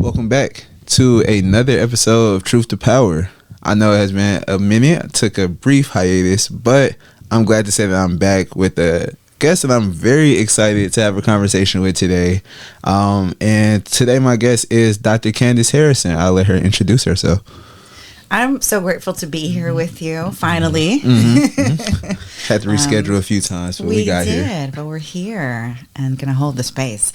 Welcome back to another episode of Truth to Power. I know it has been a minute. I took a brief hiatus, but I'm glad to say that I'm back with a guest that I'm very excited to have a conversation with today. And today my guest is Dr. Candice Harrison. I'll let her introduce herself. I'm so grateful to be here with you, finally. Had to reschedule a few times, but we got here. We did, but we're here and going to hold the space.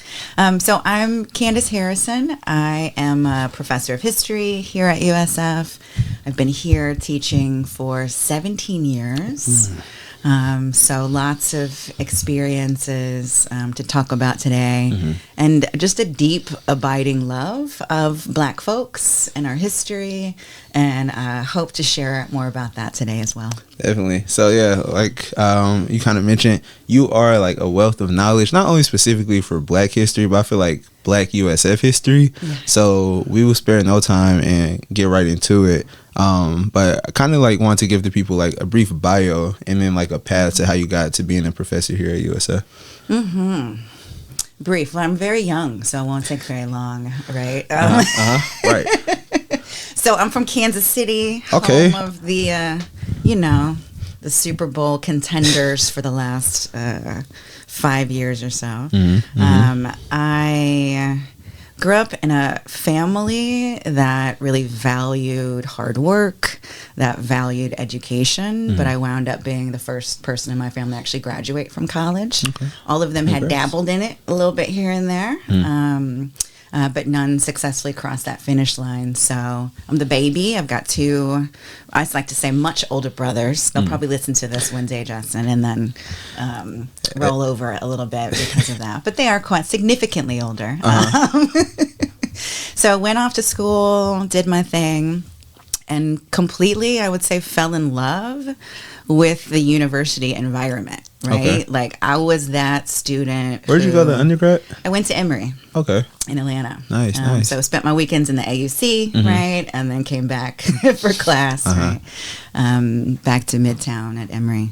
So I'm Candice Harrison. I am a professor of history here at USF. I've been here teaching for 17 years. So lots of experiences to talk about today, and just a deep, abiding love of Black folks and our history, and hope to share more about that today as well. Definitely. So yeah, like you kind of mentioned, you are like a wealth of knowledge, not only specifically for Black history, but I feel like Black USF history. Yeah. So we will spare no time and get right into it. But I kind of like want to give the people like a brief bio and then like a path to how you got to being a professor here at USF. Brief. Well, I'm very young, so it won't take very long, right? Right. So I'm from Kansas City, home of the, the Super Bowl contenders for the last 5 years or so. I grew up in a family that really valued hard work, that valued education, but I wound up being the first person in my family to actually graduate from college. All of them had dabbled in it a little bit here and there, but none successfully crossed that finish line. So I'm the baby. I've got two, I just like to say, much older brothers. They'll probably listen to this one day, Justin, and then roll over a little bit because of that. But they are quite significantly older. So I went off to school, did my thing, and completely, I would say, fell in love with the university environment, right? Like, I was that student. Where'd you go to undergrad? I went to Emory. Okay. In Atlanta. Nice. So I spent my weekends in the AUC, right? And then came back for class, right? Back to Midtown at Emory.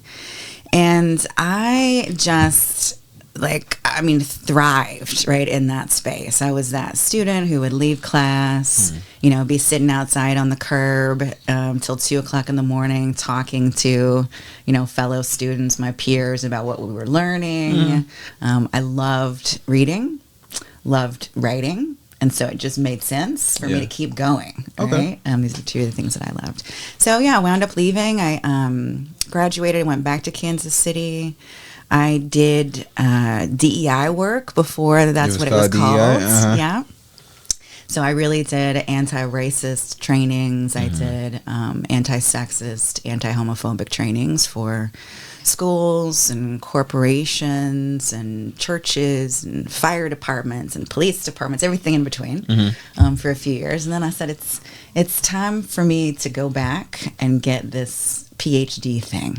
And I just, thrived, right, in that space. I was that student who would leave class, be sitting outside on the curb till 2 o'clock in the morning, talking to, fellow students, my peers, about what we were learning. I loved reading, loved writing, and so it just made sense for me to keep going, right? These are two of the things that I loved. So, I wound up leaving. I graduated, went back to Kansas City. I did DEI work before that's what it was called. Yeah. So I really did anti-racist trainings. I did anti-sexist, anti-homophobic trainings for schools and corporations and churches and fire departments and police departments, everything in between, for a few years. And then I said, it's time for me to go back and get this PhD thing.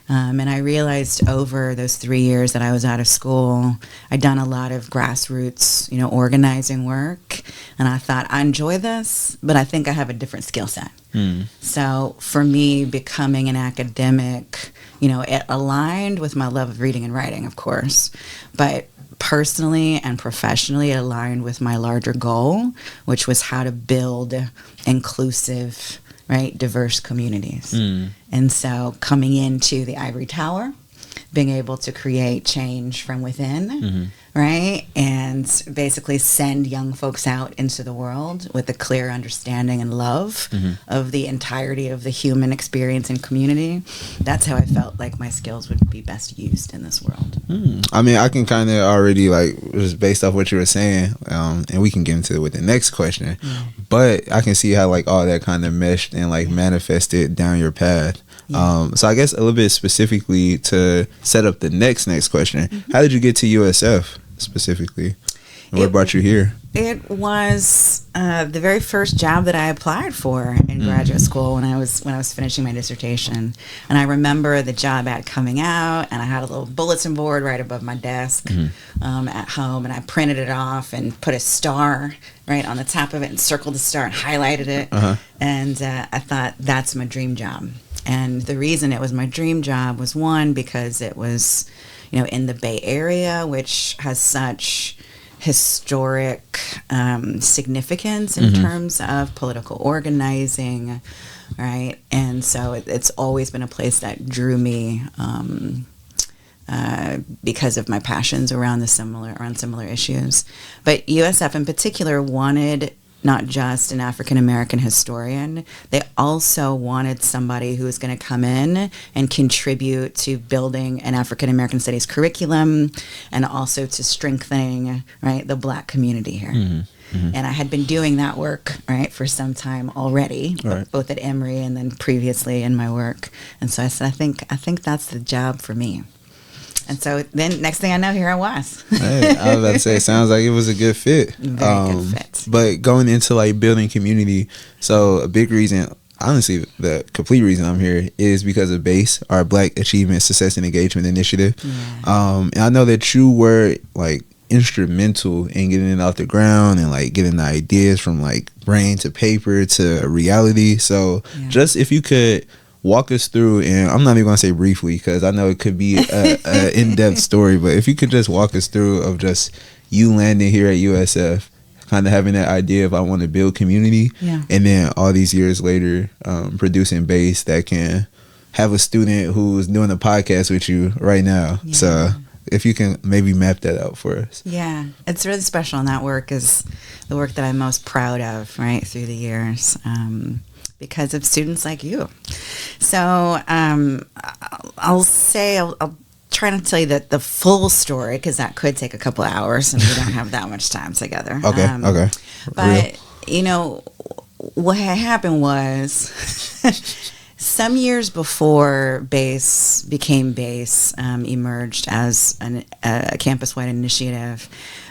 And I realized over those 3 years that I was out of school, I'd done a lot of grassroots, organizing work. And I thought, I enjoy this, but I think I have a different skill set. So for me, becoming an academic, it aligned with my love of reading and writing, of course. But personally and professionally, it aligned with my larger goal, which was how to build inclusive, right, diverse communities. And so coming into the ivory tower, being able to create change from within, right, and basically send young folks out into the world with a clear understanding and love of the entirety of the human experience and community. That's how I felt like my skills would be best used in this world. I mean, I can kind of already, just based off what you were saying, and we can get into it with the next question, but I can see how all that kind of meshed and manifested down your path. So I guess a little bit specifically to set up the next question, how did you get to USF specifically? And what brought you here? It was the very first job that I applied for in graduate school when I was finishing my dissertation. And I remember the job ad coming out, and I had a little bulletin board right above my desk at home, and I printed it off and put a star right on the top of it and circled the star and highlighted it. And I thought, that's my dream job. And the reason it was my dream job was, one, because it was, in the Bay Area, which has such historic significance in terms of political organizing, right? And so it's always been a place that drew me because of my passions around similar issues. But USF in particular wanted not just an African American historian, they also wanted somebody who was going to come in and contribute to building an African American studies curriculum and also to strengthening, right, the Black community here. And I had been doing that work, right, for some time already, right, both at Emory and then previously in my work. And so I said, I think that's the job for me. And so then next thing I know, here I was. Hey, I was about to say, it sounds like it was a good fit. Very good fit. But going into like building community, so a big reason, honestly, the complete reason I'm here is because of BASE, our Black Achievement, Success, and Engagement Initiative. Yeah. And I know that you were like instrumental in getting it off the ground and like getting the ideas from like brain to paper to reality. So just if you could walk us through, and I'm not even gonna say briefly because I know it could be a in-depth story, but if you could just walk us through of just you landing here at USF, kind of having that idea of I want to build community, and then all these years later producing BASE that can have a student who's doing a podcast with you right now. So if you can maybe map that out for us. Yeah, it's really special, and that work is the work that I'm most proud of, right, through the years. Because of students like you. So I'll try to tell you the full story, because that could take a couple hours and we don't have that much time together. Okay. But, you know, what had happened was some years before BASE became BASE, emerged as a campus-wide initiative,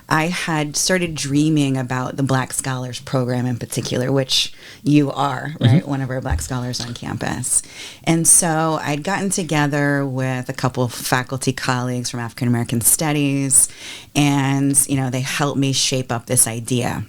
I had started dreaming about the Black Scholars Program in particular, which you are, right? One of our Black Scholars on campus. And so I'd gotten together with a couple of faculty colleagues from African American Studies, and, you know, they helped me shape up this idea.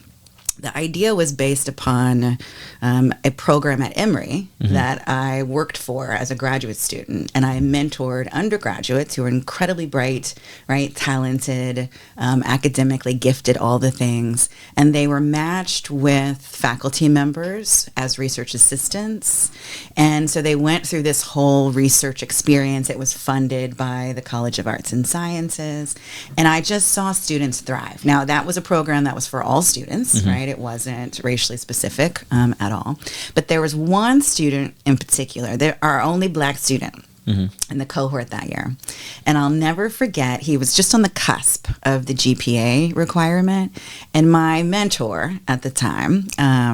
The idea was based upon a program at Emory that I worked for as a graduate student, and I mentored undergraduates who were incredibly bright, right, talented, academically gifted, all the things, and they were matched with faculty members as research assistants, and so they went through this whole research experience. It was funded by the College of Arts and Sciences, and I just saw students thrive. Now, that was a program that was for all students, right? It wasn't racially specific at all. But there was one student in particular, our only Black student in the cohort that year. And I'll never forget, he was just on the cusp of the GPA requirement. And my mentor at the time,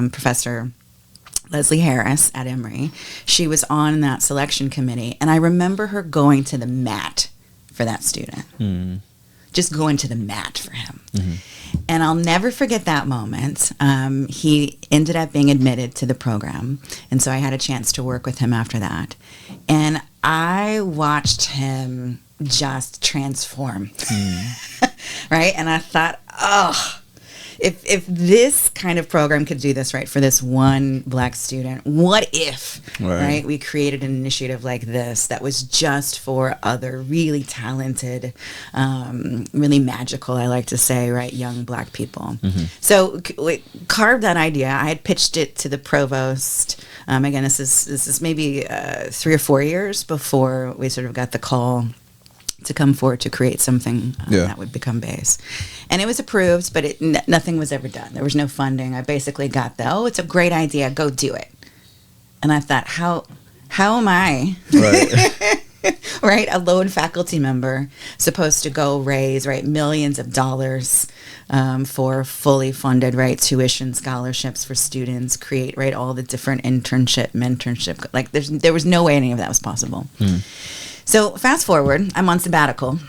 Professor Leslie Harris at Emory, she was on that selection committee. And I remember her going to the mat for that student. Just going to the mat for him. And I'll never forget that moment. He ended up being admitted to the program. And so I had a chance to work with him after that. And I watched him just transform. Right? And I thought, if this kind of program could do this, right, for this one Black student, what if, right, we created an initiative like this that was just for other really talented, really magical, I like to say, right, young Black people. So we carved that idea. I had pitched it to the provost. Again, this is maybe 3 or 4 years before we sort of got the call to come forward to create something that would become BASE. And it was approved, but nothing was ever done. There was no funding. I basically got it's a great idea, go do it. And I thought, how am I, right, a lone faculty member supposed to go raise, right, millions of dollars for fully funded, right, tuition scholarships for students, create, right, all the different mentorship, like there was no way any of that was possible. So fast forward, I'm on sabbatical.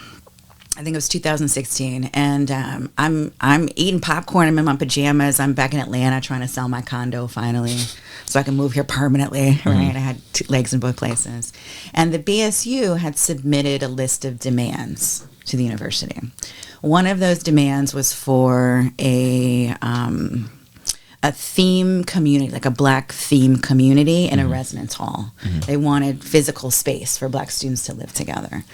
I think it was 2016, and I'm eating popcorn. I'm in my pajamas. I'm back in Atlanta trying to sell my condo finally, so I can move here permanently. Right? I had 2 legs in both places, and the BSU had submitted a list of demands to the university. One of those demands was for a theme community, like a Black theme community in a residence hall. They wanted physical space for Black students to live together.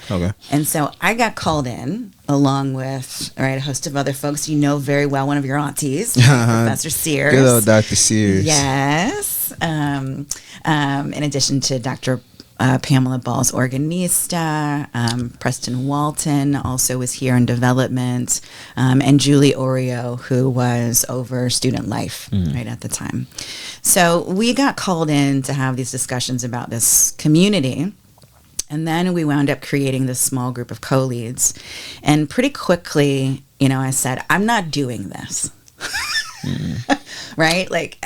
And so I got called in along with a host of other folks. You know very well one of your aunties, Professor Sears. Good old Dr. Sears. Yes. In addition to Dr. Pamela Ball's organista, Preston Walton also was here in development, and Julie Oreo, who was over student life right at the time. So we got called in to have these discussions about this community. And then we wound up creating this small group of co-leads. And pretty quickly, I said, I'm not doing this. Right? Like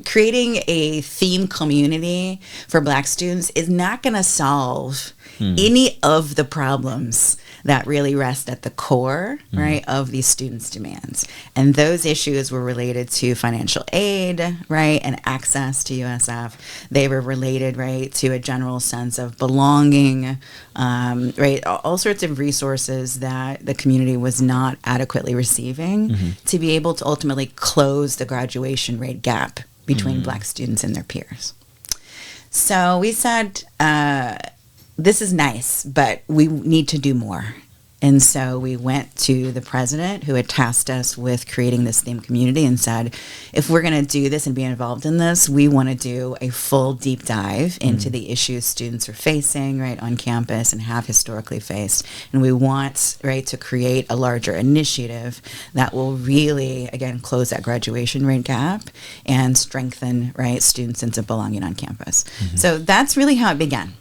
creating a theme community for Black students is not going to solve any of the problems that really rest at the core, right, of these students' demands. And those issues were related to financial aid, right, and access to USF. They were related, right, to a general sense of belonging, right, all sorts of resources that the community was not adequately receiving to be able to ultimately close the graduation rate gap between Black students and their peers. So we said, this is nice, but we need to do more. And so we went to the president, who had tasked us with creating this theme community, and said, if we're going to do this and be involved in this, we want to do a full deep dive into the issues students are facing, right, on campus and have historically faced. And we want, right, to create a larger initiative that will really, again, close that graduation rate gap and strengthen, right, students' sense of belonging on campus. So that's really how it began.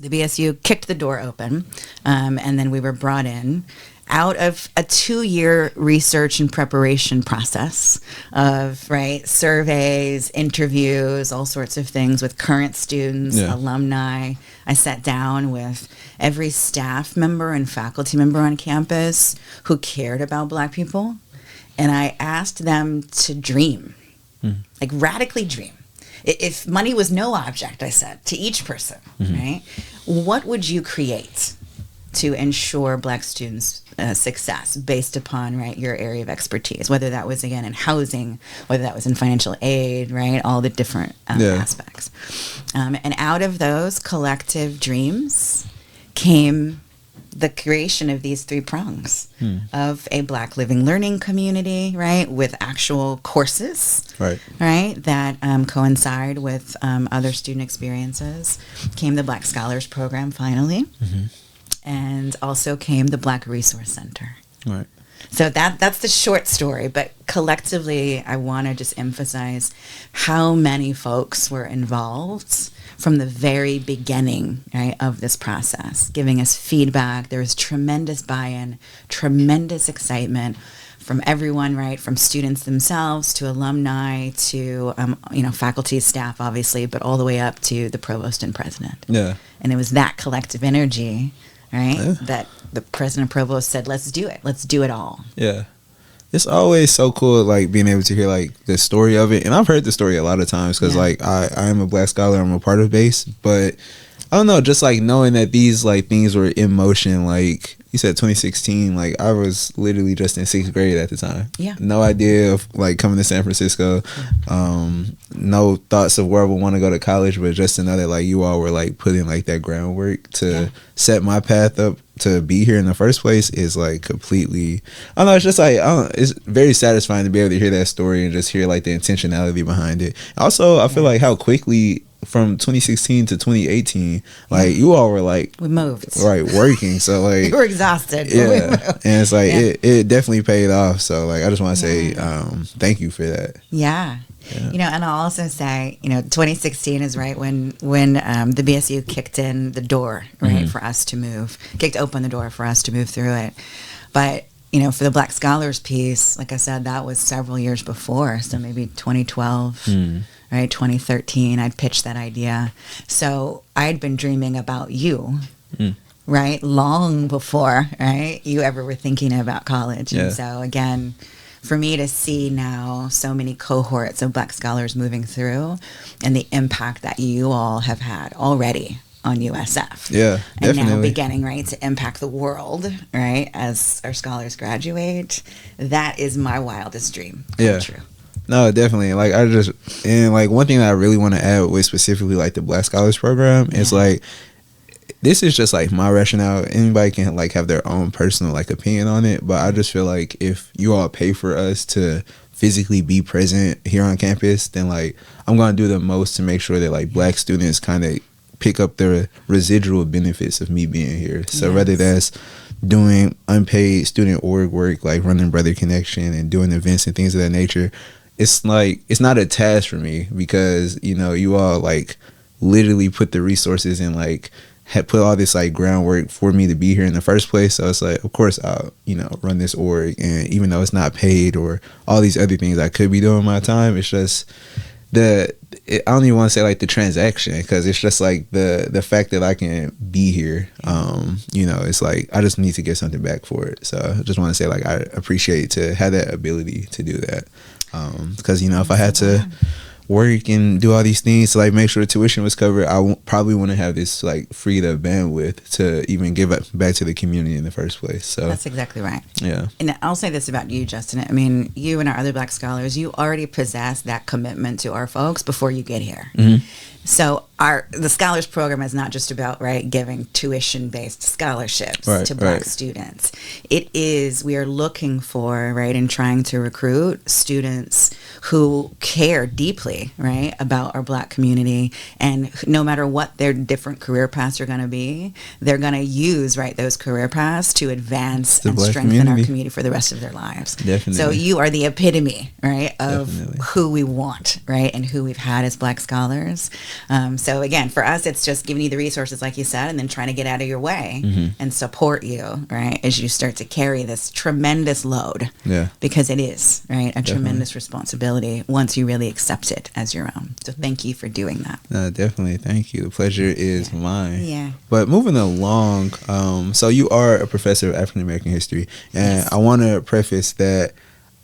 The BSU kicked the door open, and then we were brought in out of a 2-year research and preparation process of, right, surveys, interviews, all sorts of things with current students, alumni. I sat down with every staff member and faculty member on campus who cared about Black people, and I asked them to dream, like radically dream. If money was no object, I said, to each person, right, what would you create to ensure Black students' success based upon, right, your area of expertise, whether that was, again, in housing, whether that was in financial aid, right, all the different aspects. And out of those collective dreams came the creation of these 3 prongs of a Black living learning community, right, with actual courses, right, that coincide with other student experiences. Came the Black Scholars Program finally, and also came the Black Resource Center. Right. So that's the short story, but collectively, I want to just emphasize how many folks were involved from the very beginning, right, of this process, giving us feedback. There was tremendous buy-in, tremendous excitement from everyone, right, from students themselves to alumni to, faculty, staff, obviously, but all the way up to the provost and president. Yeah. And it was that collective energy, right, that the president and provost said, let's do it. Let's do it all. Yeah. It's always so cool, like, being able to hear, like, the story of it. And I've heard the story a lot of times because, like, I am a Black scholar. I'm a part of BASE. But, I don't know, just, like, knowing that these, like, things were in motion, like, you said 2016, like, I was literally just in 6th grade at the time. Yeah. No idea of, like, coming to San Francisco. No thoughts of where I would want to go to college, but just to know that, like, you all were, like, putting, like, that groundwork to set my path up to be here in the first place is, like, completely, I don't know, it's just like, it's very satisfying to be able to hear that story and just hear, like, the intentionality behind it. Also, I feel like how quickly from 2016 to 2018, like, you all were, like, we moved, right, working, so, like, we were exhausted, and it's like it definitely paid off. So, like, I just want to say thank you for that. And I'll also say, 2016 is right when the BSU kicked in the door, right, for us to move, kicked open the door for us to move through it. But, for the Black Scholars piece, like I said, that was several years before. So maybe 2012, right, 2013, I'd pitched that idea. So I'd been dreaming about you, right, long before, right, you ever were thinking about college. And so, again, for me to see now so many cohorts of Black scholars moving through and the impact that you all have had already on USF. Yeah, and definitely. Now beginning, right, to impact the world, right, as our scholars graduate. That is my wildest dream. Yeah. True. No, definitely. Like, one thing that I really want to add with specifically, like, the Black Scholars Program is, like, this is just like my rationale. Anybody can like have their own personal like opinion on it, but I just feel like if you all pay for us to physically be present here on campus, then like I'm gonna do the most to make sure that like Black students kind of pick up the residual benefits of me being here. So whether that's doing unpaid student org work, like running Brother Connection and doing events and things of that nature, it's like it's not a task for me, because you know you all like literally put the resources and like had put all this like groundwork for me to be here in the first place. So it's like, of course I'll, you know, run this org, and even though it's not paid or all these other things I could be doing my time, it's just I don't even want to say like the transaction, because it's just like the fact that I can be here. You know, it's like I just need to get something back for it. So I just want to say like I appreciate to have that ability to do that, because you know if I had to work and do all these things to like make sure the tuition was covered, I probably wouldn't have this like freedom bandwidth to even give it back to the community in the first place. So that's exactly right. Yeah. And I'll say this about you, Justin. I mean, you and our other Black scholars, you already possess that commitment to our folks before you get here. Mm-hmm. So the Scholars Program is not just about, right, giving tuition-based scholarships to Black students. It is, we are looking for, right, and trying to recruit students who care deeply, right, about our Black community, and no matter what their different career paths are going to be, they're going to use, right, those career paths to advance and strengthen our community for the rest of their lives. Definitely. So you are the epitome, right, of who we want, right, and who we've had as Black scholars. So again, for us, it's just giving you the resources, like you said, and then trying to get out of your way and support you, right, as you start to carry this tremendous load. Yeah. Because it is, right, a tremendous responsibility once you really accept it as your own. So thank you for doing that. Definitely. Thank you. The pleasure is mine. Yeah. But moving along, so you are a professor of African American history, and I want to preface that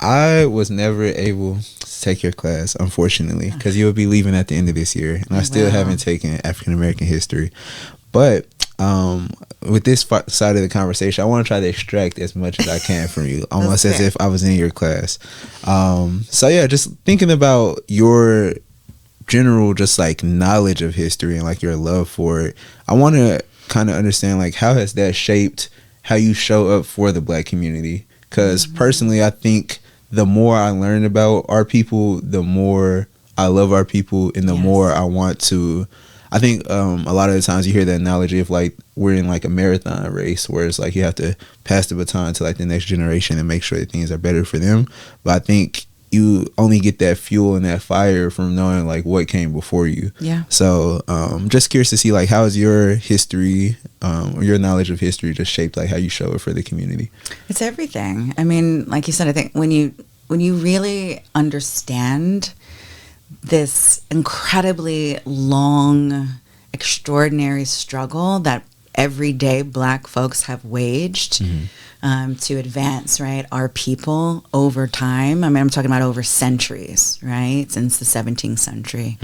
I was never able to take your class, unfortunately, because you'll be leaving at the end of this year, and I still haven't taken African American history. But with this side of the conversation, I want to try to extract as much as I can from you, almost as if I was in your class. So yeah, just thinking about your general just like knowledge of history and like your love for it, I want to kind of understand like how has that shaped how you show up for the Black community? Because personally, I think the more I learn about our people, the more I love our people, and the more I want to. I think a lot of the times you hear the analogy of like we're in like a marathon race, where it's like you have to pass the baton to like the next generation and make sure that things are better for them. But I think you only get that fuel and that fire from knowing like what came before you. Yeah. So just curious to see like how is your history or your knowledge of history just shaped like how you show it for the community? It's everything. I mean, like you said, I think when you really understand this incredibly long, extraordinary struggle that everyday Black folks have waged to advance, right, our people over time. I mean, I'm talking about over centuries, right, since the 17th century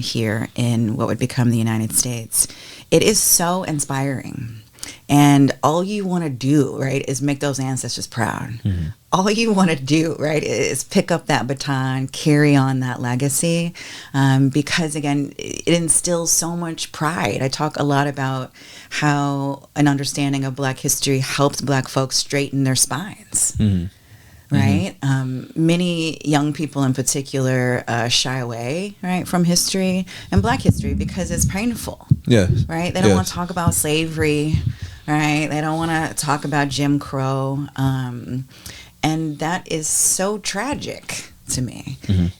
here in what would become the United States. It is so inspiring. And all you want to do, right, is make those ancestors proud. All you want to do, right, is pick up that baton, carry on that legacy, because, again, it instills so much pride. I talk a lot about how an understanding of Black history helps Black folks straighten their spines. Right? Many young people in particular shy away, right, from history and Black history because it's painful. Yeah. Right? They don't want to talk about slavery, right? They don't want to talk about Jim Crow. And that is so tragic to me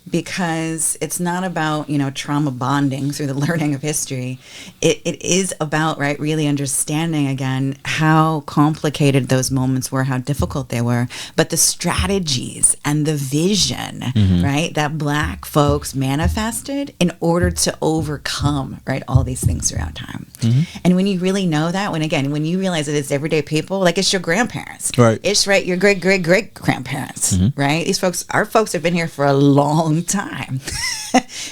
because it's not about, you know, trauma bonding through the learning of history. It is about, right, really understanding again how complicated those moments were, how difficult they were, but the strategies and the vision, right, that Black folks manifested in order to overcome, right, all these things throughout time. And when you really know that, when you realize that it's everyday people, like it's your grandparents, right? It's right, your great grandparents, right? These folks, our folks have been here for a long time.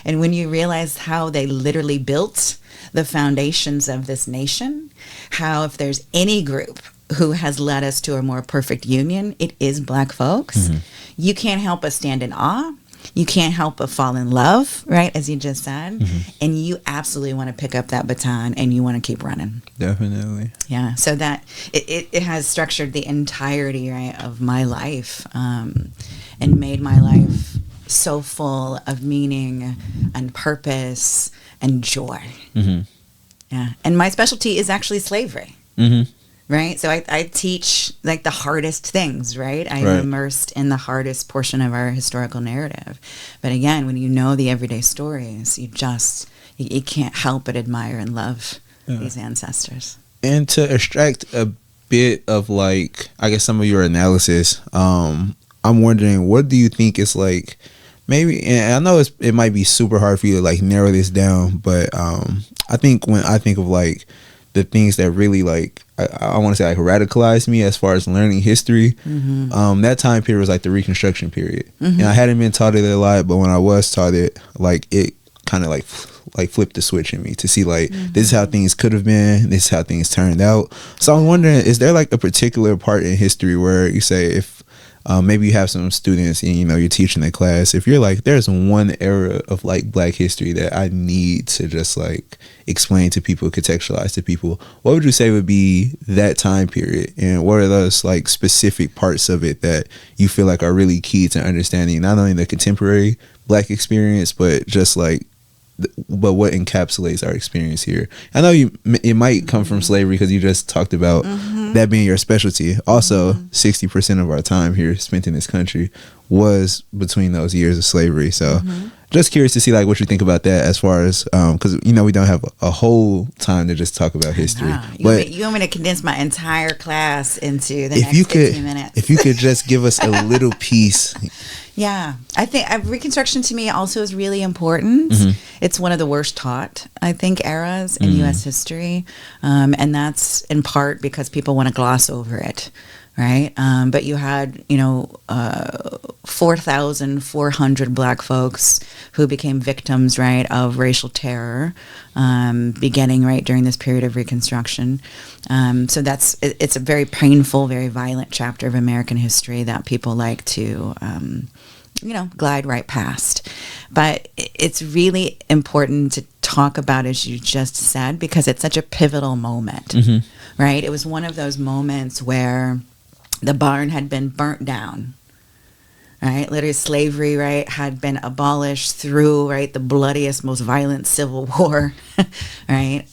And when you realize how they literally built the foundations of this nation, how if there's any group who has led us to a more perfect union, it is Black folks. You can't help but stand in awe you can't help but fall in love, right? As you just said. And you absolutely want to pick up that baton and you want to keep running. Definitely. Yeah. So that it has structured the entirety, right, of my life, and made my life so full of meaning and purpose and joy. Yeah. And my specialty is actually slavery. Right. So I teach like the hardest things, right? I'm immersed in the hardest portion of our historical narrative. But again, when you know the everyday stories, you can't help but admire and love these ancestors. And to extract a bit of like, I guess, some of your analysis, I'm wondering, what do you think is like, maybe, and I know it might be super hard for you to like narrow this down, but I think when I think of like the things that really like, I want to say like radicalized me as far as learning history, that time period was like the Reconstruction period. And I hadn't been taught it a lot, but when I was taught it, like it kind of like flipped the switch in me to see like this is how things could have been, this is how things turned out. So I'm wondering, is there like a particular part in history where you say, if maybe you have some students and you're teaching the class, if you're like, there's one era of like Black history that I need to just like explain to people, contextualize to people, what would you say would be that time period, and what are those like specific parts of it that you feel like are really key to understanding not only the contemporary Black experience, but just like but what encapsulates our experience here? I know it might come from slavery, because you just talked about that being your specialty. Also, 60% of our time here spent in this country was between those years of slavery. So just curious to see like what you think about that, as far as because we don't have a whole time to just talk about history. You want me to condense my entire class into the next 15 minutes? If you could just give us a little piece. Yeah, I think Reconstruction to me also is really important. It's one of the worst taught, I think, eras in U.S. history, and that's in part because people want to gloss over it, right? But you had, 4,400 Black folks who became victims, right, of racial terror, beginning right during this period of Reconstruction. So it's a very painful, very violent chapter of American history that people like to glide right past. But it's really important to talk about, as you just said, because it's such a pivotal moment, right? It was one of those moments where the barn had been burnt down, right? Literally slavery, right, had been abolished through, right, the bloodiest, most violent civil war, right?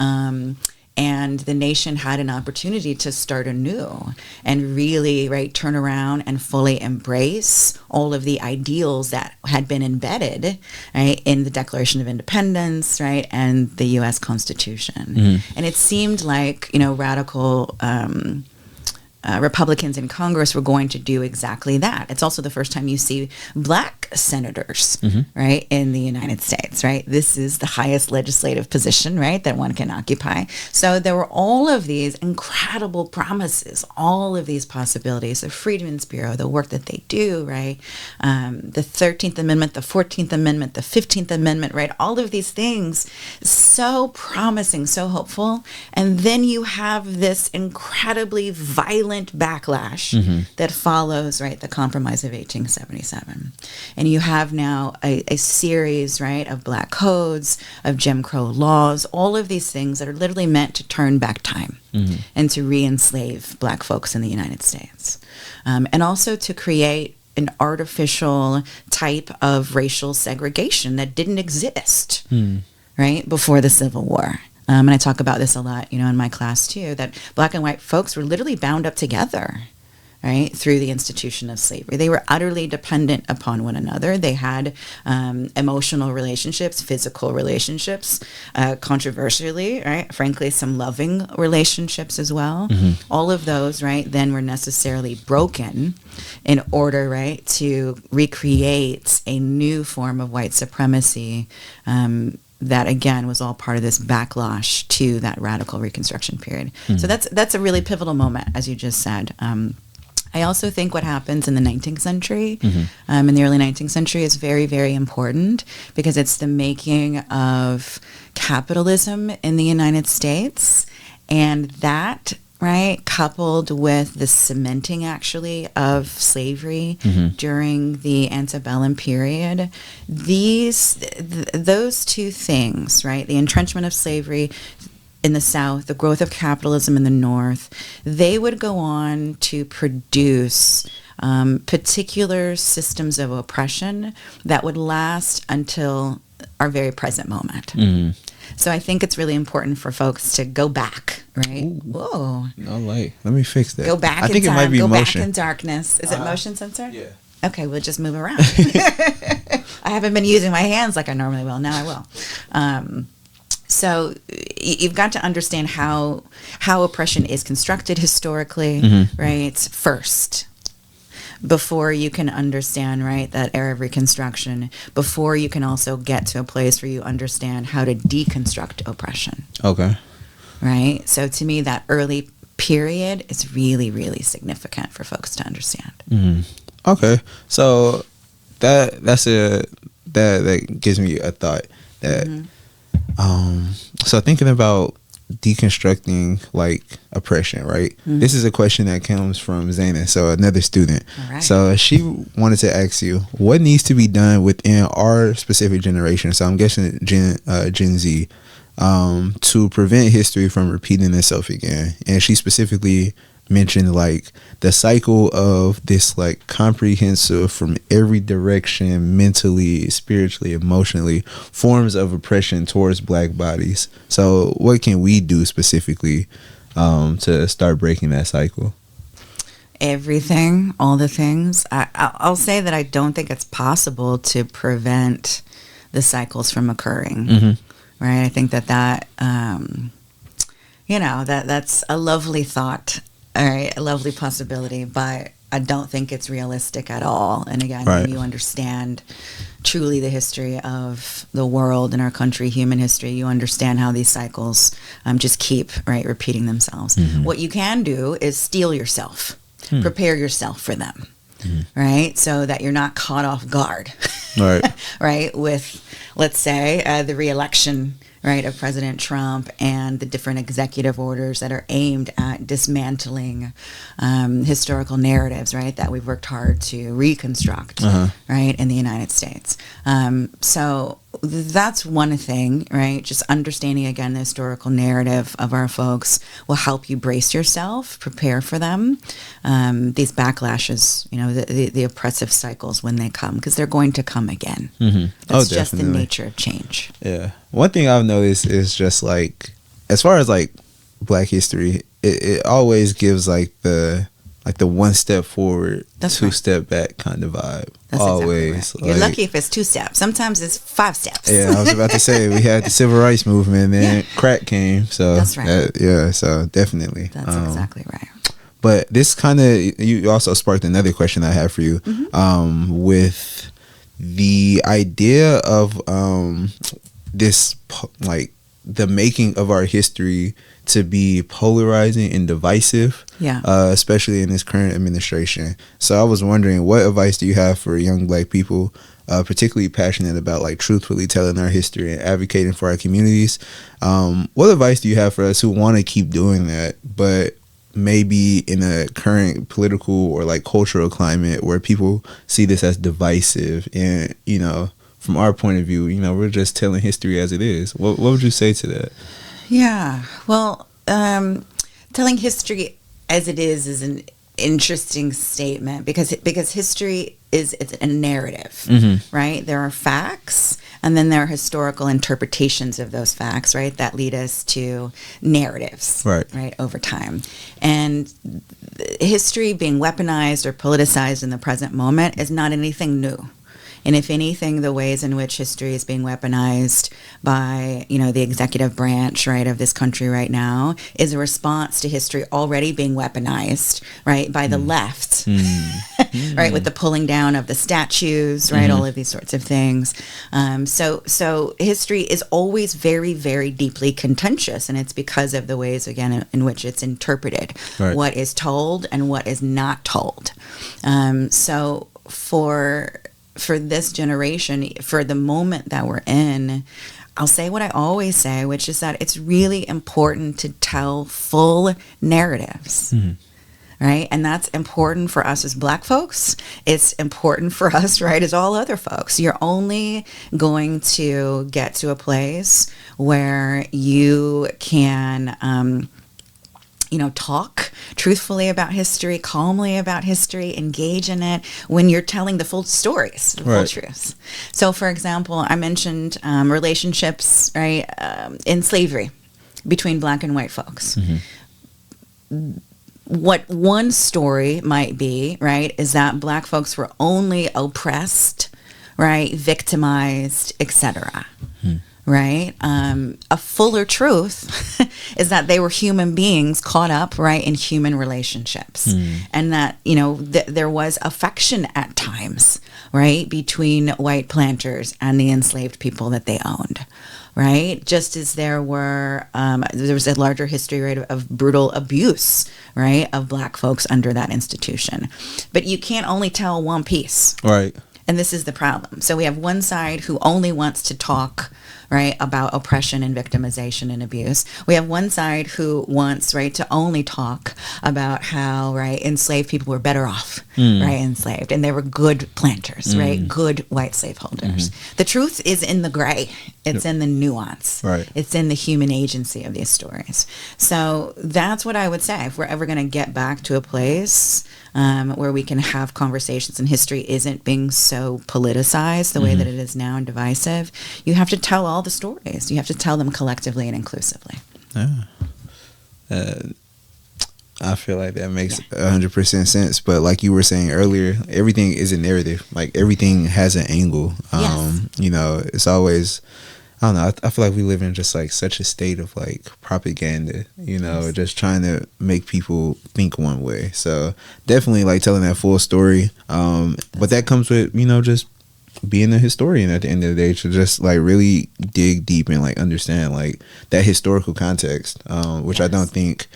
And the nation had an opportunity to start anew and really, right, turn around and fully embrace all of the ideals that had been embedded, right, in the Declaration of Independence, right, and the U.S. Constitution. And it seemed like, radical Republicans in Congress were going to do exactly that. It's also the first time you see Black senators, right, in the United States, right? This is the highest legislative position, right, that one can occupy. So there were all of these incredible promises, all of these possibilities, the Freedmen's Bureau, the work that they do, right? The 13th Amendment, the 14th Amendment, the 15th Amendment, right? All of these things, so promising, so hopeful. And then you have this incredibly violent backlash that follows, right, the Compromise of 1877. And you have now a series, right, of Black codes, of Jim Crow laws, all of these things that are literally meant to turn back time and to re-enslave Black folks in the United States. And also to create an artificial type of racial segregation that didn't exist, right, before the Civil War. And I talk about this a lot, in my class too, that Black and white folks were literally bound up together, right, through the institution of slavery. They were utterly dependent upon one another. They had emotional relationships, physical relationships, controversially, right, frankly, some loving relationships as well. All of those, right, then were necessarily broken in order, right, to recreate a new form of white supremacy that, again, was all part of this backlash to that radical Reconstruction period. So that's a really pivotal moment, as you just said. I also think what happens in the 19th century, in the early 19th century, is very, very important, because it's the making of capitalism in the United States. And that right, coupled with the cementing actually of slavery during the antebellum period, those two things, right, the entrenchment of slavery in the South, the growth of capitalism in the North, they would go on to produce particular systems of oppression that would last until our very present moment. So I think it's really important for folks to go back, right? Ooh. Whoa. No light. Let me fix that. Go back I in think time, it might be go motion. back in darkness. Is it motion sensor? Yeah. Okay, we'll just move around. I haven't been using my hands like I normally will. Now I will. So you've got to understand how oppression is constructed historically, right? First, before you can understand, right, that era of Reconstruction, before you can also get to a place where you understand how to deconstruct oppression. Okay. Right? So to me, that early period is really, really significant for folks to understand. Okay. So that gives me a thought that so thinking about deconstructing like oppression, right? This is a question that comes from Zana, so another student. Right. So she wanted to ask you what needs to be done within our specific generation, so I'm guessing Gen Z, to prevent history from repeating itself again. And she specifically mentioned like the cycle of this like comprehensive from every direction, mentally, spiritually, emotionally, forms of oppression towards Black bodies. So what can we do specifically to start breaking that cycle? Everything, all the things. I'll say that I don't think it's possible to prevent the cycles from occurring. Right? I think that that's a lovely thought. All right, a lovely possibility, but I don't think it's realistic at all. And again, when you understand truly the history of the world and our country, human history, you understand how these cycles just keep repeating themselves. What you can do is steel yourself, prepare yourself for them, right? So that you're not caught off guard, right? With, let's say, the re-election of President Trump and the different executive orders that are aimed at dismantling historical narratives, right, that we've worked hard to reconstruct, right, in the United States. So that's one thing, right? Just understanding, again, the historical narrative of our folks will help you brace yourself, prepare for them. These backlashes, the oppressive cycles when they come, because they're going to come again. That's just the nature of change. Yeah. One thing I've noticed is just like, as far as like Black history, it always gives like the one step forward, two step back kind of vibe. That's always. Exactly right. You're lucky if it's 2 steps. Sometimes it's 5 steps. Yeah, I was about to say we had the civil rights movement, and then crack came. So that's right. So definitely. That's exactly right. But this kind of, you also sparked another question I have for you, with the idea of this, like the making of our history to be polarizing and divisive, especially in this current administration. So I was wondering, what advice do you have for young Black people, particularly passionate about like truthfully telling our history and advocating for our communities? What advice do you have for us who want to keep doing that, but maybe in a current political or like cultural climate where people see this as divisive, and from our point of view, we're just telling history as it is? What would you say to that? Yeah, well, telling history as it is an interesting statement because history it's a narrative, right? There are facts, and then there are historical interpretations of those facts, right, that lead us to narratives, right, over time. And history being weaponized or politicized in the present moment is not anything new. And if anything, the ways in which history is being weaponized by, the executive branch, right, of this country right now is a response to history already being weaponized, right, by the left, right, with the pulling down of the statues, right, all of these sorts of things. So history is always very, very deeply contentious, and it's because of the ways, again, in which it's interpreted, what is told and what is not told. So for this generation, for the moment that we're in, I'll say what I always say, which is that it's really important to tell full narratives. Right? And that's important for us as Black folks. It's important for us, right, as all other folks. You're only going to get to a place where you can, talk truthfully about history, calmly about history, engage in it when you're telling the full stories, the full truths. So, for example, I mentioned relationships, right, in slavery between Black and white folks. What one story might be, right, is that Black folks were only oppressed, right, victimized, etc. Right? A fuller truth is that they were human beings caught up, right, in human relationships. And that, there was affection at times, right, between white planters and the enslaved people that they owned. Right, just as there was a larger history, right, of brutal abuse, right, of Black folks under that institution. But you can't only tell one piece, right? And this is the problem. So we have one side who only wants to talk, right, about oppression and victimization and abuse. We have one side who wants, right, to only talk about how, right, enslaved people were better off, right, enslaved, and they were good planters, right, good white slaveholders. The truth is in the gray. It's in the nuance. Right. It's in the human agency of these stories. So that's what I would say. If we're ever going to get back to a place where we can have conversations and history isn't being so politicized the way that it is now and divisive, you have to tell all the stories. You have to tell them collectively and inclusively. Yeah. I feel like that makes 100% sense. But like you were saying earlier, everything is a narrative. Like everything has an angle. It's always, I don't know. I feel like we live in just like such a state of like propaganda, just trying to make people think one way. So definitely like telling that full story. But that comes with, just being a historian at the end of the day, to just like really dig deep and like understand like that historical context, which I don't think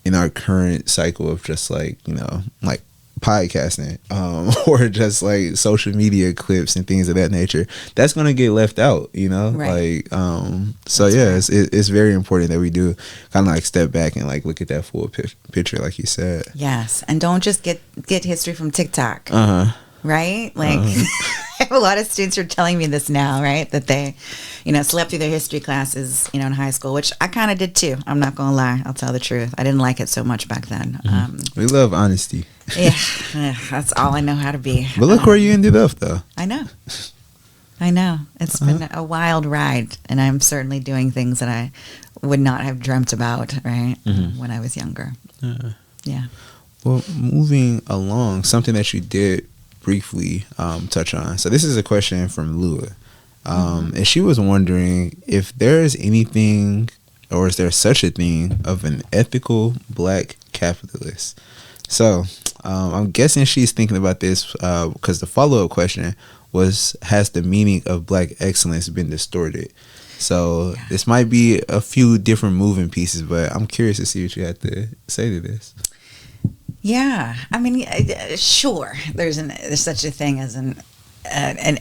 in our current cycle of just like, like podcasting, or just like social media clips and things of that nature, that's going to get left out, right. It's very important that we do kind of like step back and like look at that full picture, like you said. Yes. And don't just get history from TikTok. Right? Like, I have a lot of students who are telling me this now, right? That they, slept through their history classes, in high school, which I kind of did too. I'm not going to lie. I'll tell the truth. I didn't like it so much back then. We love honesty. Yeah, that's all I know how to be. But look where you ended up, though. I know. It's been a wild ride, and I'm certainly doing things that I would not have dreamt about, right, when I was younger. Yeah. Well, moving along, something that you did briefly touch on. So this is a question from Lua. And she was wondering if there is anything, or is there such a thing of an ethical Black capitalist? So I'm guessing she's thinking about this because the follow-up question was, has the meaning of Black excellence been distorted? So this might be a few different moving pieces, but I'm curious to see what you have to say to this. Yeah, I mean, sure. There's such a thing as an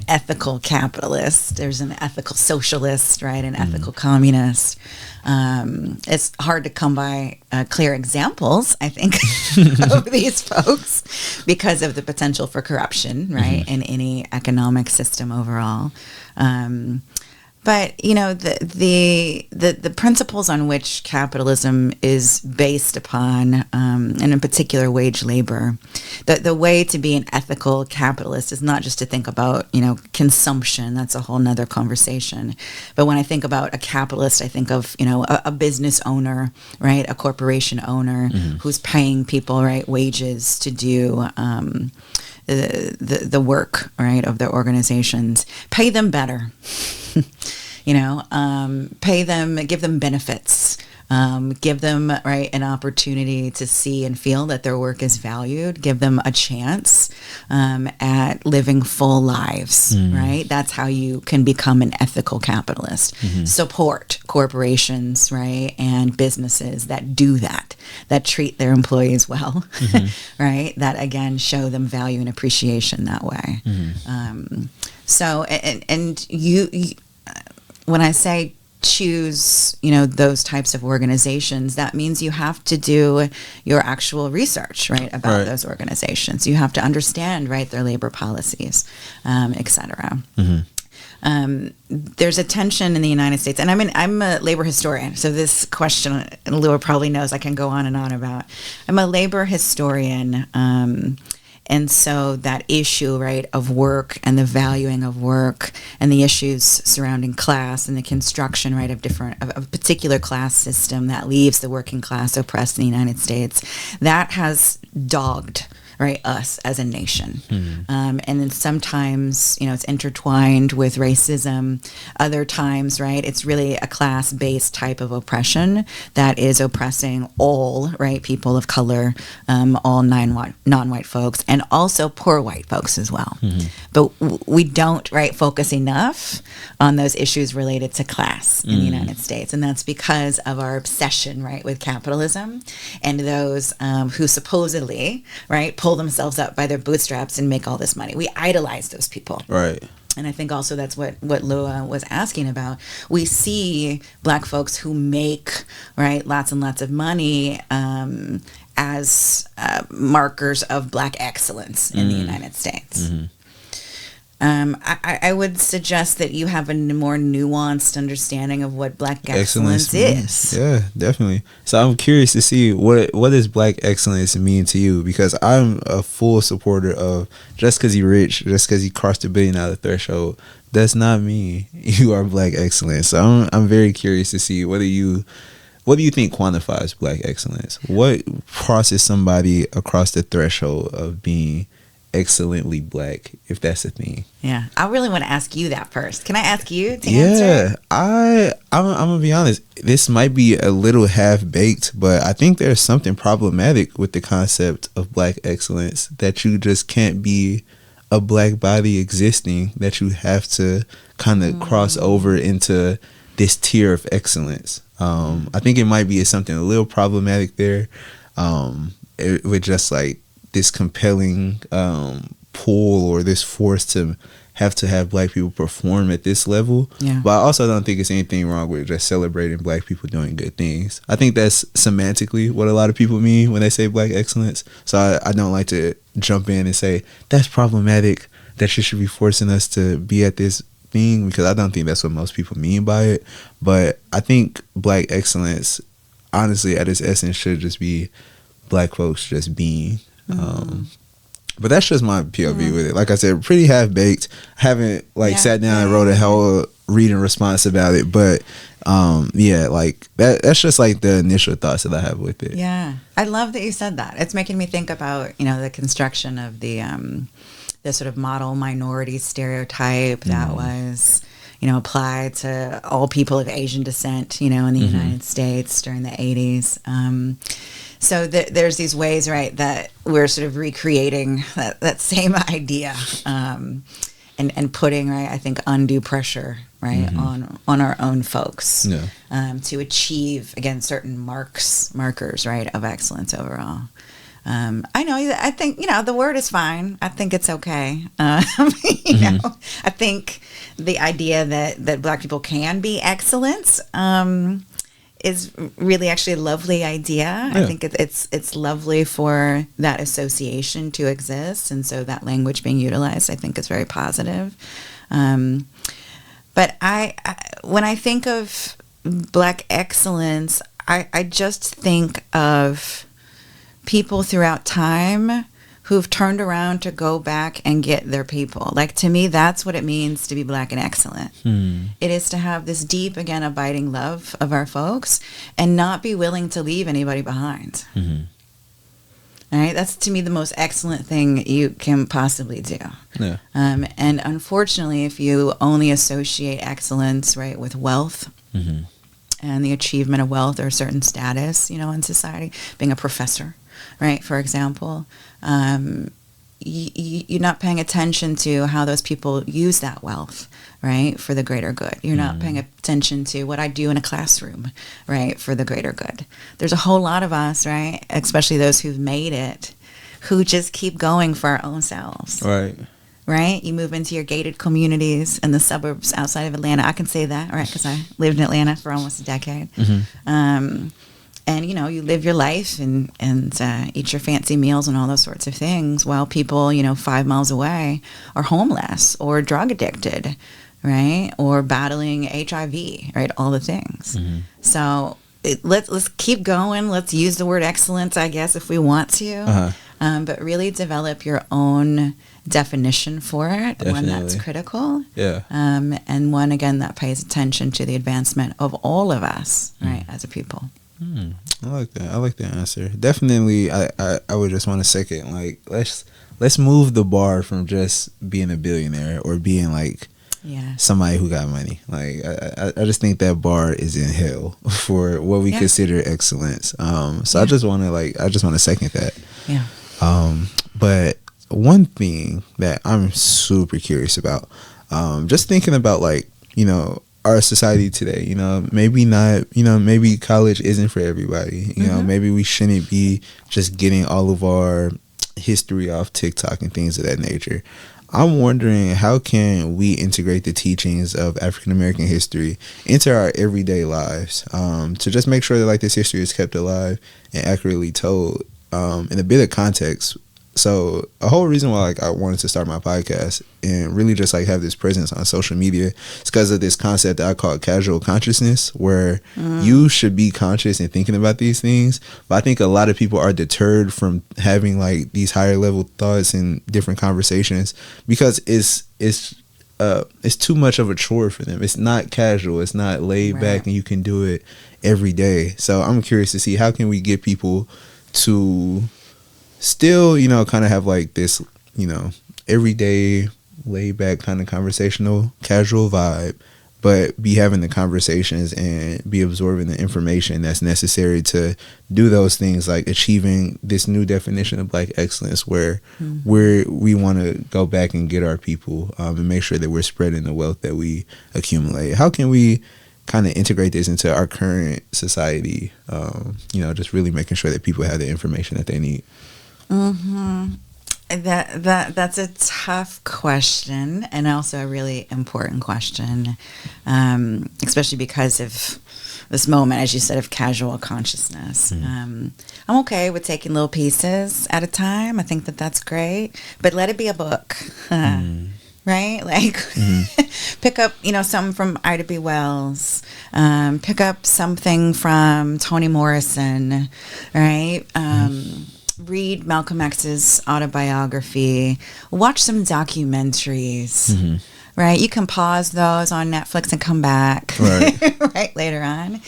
ethical capitalist. There's an ethical socialist, right? An ethical communist. It's hard to come by clear examples, I think, of these folks because of the potential for corruption, right, in any economic system overall. But the principles on which capitalism is based upon, and in particular wage labor, the way to be an ethical capitalist is not just to think about consumption. That's a whole nother conversation. But when I think about a capitalist, I think of a business owner, right, a corporation owner who's paying people, right, wages to do the work, right, of their organizations. Pay them better. Pay them, give them benefits, give them, right, an opportunity to see and feel that their work is valued, give them a chance at living full lives, right? That's how you can become an ethical capitalist. Support corporations, right, and businesses that do that treat their employees well, right? That, again, show them value and appreciation that way. So, and you, when I say choose, those types of organizations, that means you have to do your actual research, right, about those organizations. You have to understand, right, their labor policies, et cetera. There's a tension in the United States, and I'm a labor historian, so this question, Laura probably knows I can go on and on about. I'm a labor historian, and so that issue, right, of work and the valuing of work and the issues surrounding class and the construction, right, of a particular class system that leaves the working class oppressed in the United States, that has dogged, right, us as a nation. And then sometimes, it's intertwined with racism. Other times, right, it's really a class-based type of oppression that is oppressing all, right, people of color, all non-white folks, and also poor white folks as well. But we don't, right, focus enough on those issues related to class in the United States. And that's because of our obsession, right, with capitalism and those who supposedly, right, pull themselves up by their bootstraps and make all this money. We idolize those people. Right. And I think also that's what Lua was asking about. We see Black folks who make, right, lots and lots of money as markers of Black excellence in the United States. I would suggest that you have a more nuanced understanding of what Black excellence is. Yeah, definitely. So I'm curious to see what does Black excellence mean to you, because I'm a full supporter of just because you're rich, just because you crossed $1 billion threshold, does not mean you are Black excellence. So I'm very curious to see what do you think quantifies Black excellence? What crosses somebody across the threshold of being excellently Black, if that's a thing? Yeah, I really want to ask you that first. Can I ask you to answer? Yeah, I'm gonna be honest. This might be a little half-baked, but I think there's something problematic with the concept of Black excellence, that you just can't be a Black body existing, that you have to kind of cross over into this tier of excellence. I think it might be something a little problematic there, with just like this compelling pull or this force to have Black people perform at this level. Yeah. But I also don't think it's anything wrong with just celebrating Black people doing good things. I think that's semantically what a lot of people mean when they say Black excellence. So I don't like to jump in and say that's problematic, that you should be forcing us to be at this thing, because I don't think that's what most people mean by it. But I think Black excellence, honestly, at its essence, should just be Black folks just being. But that's just my POV with it. Like I said, pretty half-baked. I haven't sat down and wrote a whole reading response about it. But like that's just like the initial thoughts that I have with it. Yeah, I love that you said that. It's making me think about the construction of the sort of model minority stereotype that was applied to all people of Asian descent in the United States during the 80s. So there's these ways, right, that we're sort of recreating that same idea, and putting, right, I think, undue pressure, right, on our own folks, to achieve, again, certain markers, right, of excellence overall. I know. I think the word is fine. I think it's okay. I think the idea that Black people can be excellence is really actually a lovely idea. Yeah. I think it's lovely for that association to exist, and so that language being utilized, I think, is very positive. But when I think of Black excellence, I just think of people throughout time who've turned around to go back and get their people. Like, to me, that's what it means to be Black and excellent. It is to have this deep, again, abiding love of our folks and not be willing to leave anybody behind. All right, that's, to me, the most excellent thing you can possibly do. Yeah. And unfortunately, if you only associate excellence, right, with wealth, and the achievement of wealth or a certain status, in society, being a professor, right, for example, you're not paying attention to how those people use that wealth, right, for the greater good. You're not paying attention to what I do in a classroom, right, for the greater good. There's a whole lot of us, right, especially those who've made it, who just keep going for our own selves. Right. Right? You move into your gated communities in the suburbs outside of Atlanta. I can say that, right, because I lived in Atlanta for almost a decade. And, you live your life and eat your fancy meals and all those sorts of things while people, 5 miles away are homeless or drug addicted, right? Or battling HIV, right? All the things. So let's keep going. Let's use the word excellence, I guess, if we want to. But really develop your own definition for it, Definitely. one that's critical. Yeah. And one, again, that pays attention to the advancement of all of us, right, as a people. I like that. I like that answer. Definitely, I would just want to second, like, let's move the bar from just being a billionaire or being like somebody who got money. Like, I just think that bar is in hell for what we consider excellence. So I just want to second that. Yeah. But one thing that I'm super curious about, just thinking about, like, our society today, maybe not, maybe college isn't for everybody. Maybe we shouldn't be just getting all of our history off TikTok and things of that nature. I'm wondering, how can we integrate the teachings of African American history into our everyday lives, to just make sure that, like, this history is kept alive and accurately told, in a bit of context. So a whole reason why, like, I wanted to start my podcast and really just, like, have this presence on social media is because of this concept that I call casual consciousness, where you should be conscious and thinking about these things. But I think a lot of people are deterred from having, like, these higher level thoughts and different conversations because it's too much of a chore for them. It's not casual. It's not laid back, and you can do it every day. So I'm curious to see, how can we get people to still, kind of have, like, this, everyday laid back kind of conversational casual vibe, but be having the conversations and be absorbing the information that's necessary to do those things, like achieving this new definition of Black excellence, where we want to go back and get our people, and make sure that we're spreading the wealth that we accumulate. How can we kind of integrate this into our current society? Just really making sure that people have the information that they need. That's a tough question, and also a really important question, especially because of this moment, as you said, of casual consciousness. I'm okay with taking little pieces at a time. I think that that's great, but let it be a book. Right? Like, pick up, something from Ida B. Wells, pick up something from Toni Morrison, right? Read Malcolm X's autobiography, watch some documentaries, right? You can pause those on Netflix and come back, right, later on.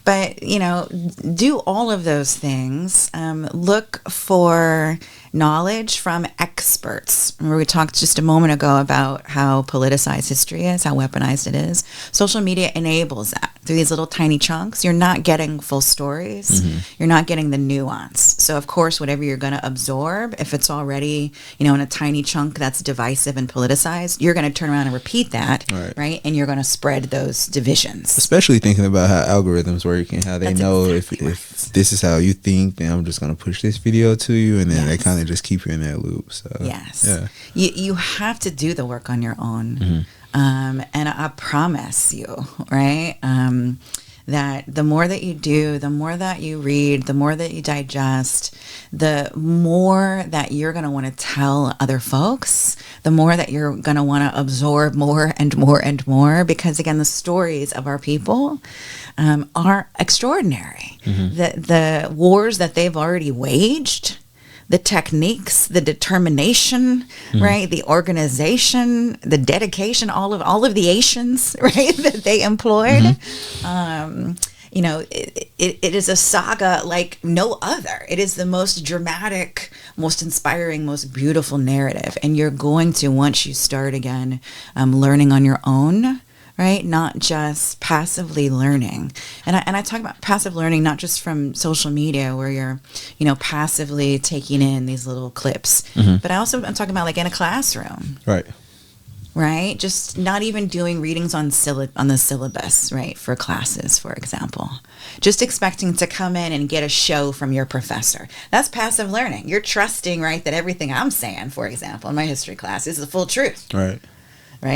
But, do all of those things. Look for knowledge from experts. Remember, we talked just a moment ago about how politicized history is, how weaponized it is. Social media enables that. Through these little tiny chunks, you're not getting full stories. You're not getting the nuance. So, of course, whatever you're going to absorb, if it's already, in a tiny chunk that's divisive and politicized, you're going to turn around and repeat that, right? And you're going to spread those divisions. Especially thinking about how algorithms work and how they know if this is how you think, then I'm just going to push this video to you, and then they kind of just keep you in that loop. So you have to do the work on your own. And I promise you, right, that the more that you do, the more that you read, the more that you digest, the more that you're going to want to tell other folks, the more that you're going to want to absorb more and more and more, because, again, the stories of our people are extraordinary. The wars that they've already waged, the techniques, the determination, right? The organization, the dedication, all of the Asians, right? That they employed. It is a saga like no other. It is the most dramatic, most inspiring, most beautiful narrative. And you're going to, once you start again, learning on your own, right? Not just passively learning. And I talk about passive learning not just from social media where you're, passively taking in these little clips, but I'm talking about like in a classroom. Right? Just not even doing readings on the syllabus, right, for classes, for example. Just expecting to come in and get a show from your professor. That's passive learning. You're trusting, right, that everything I'm saying, for example, in my history class is the full truth. Right?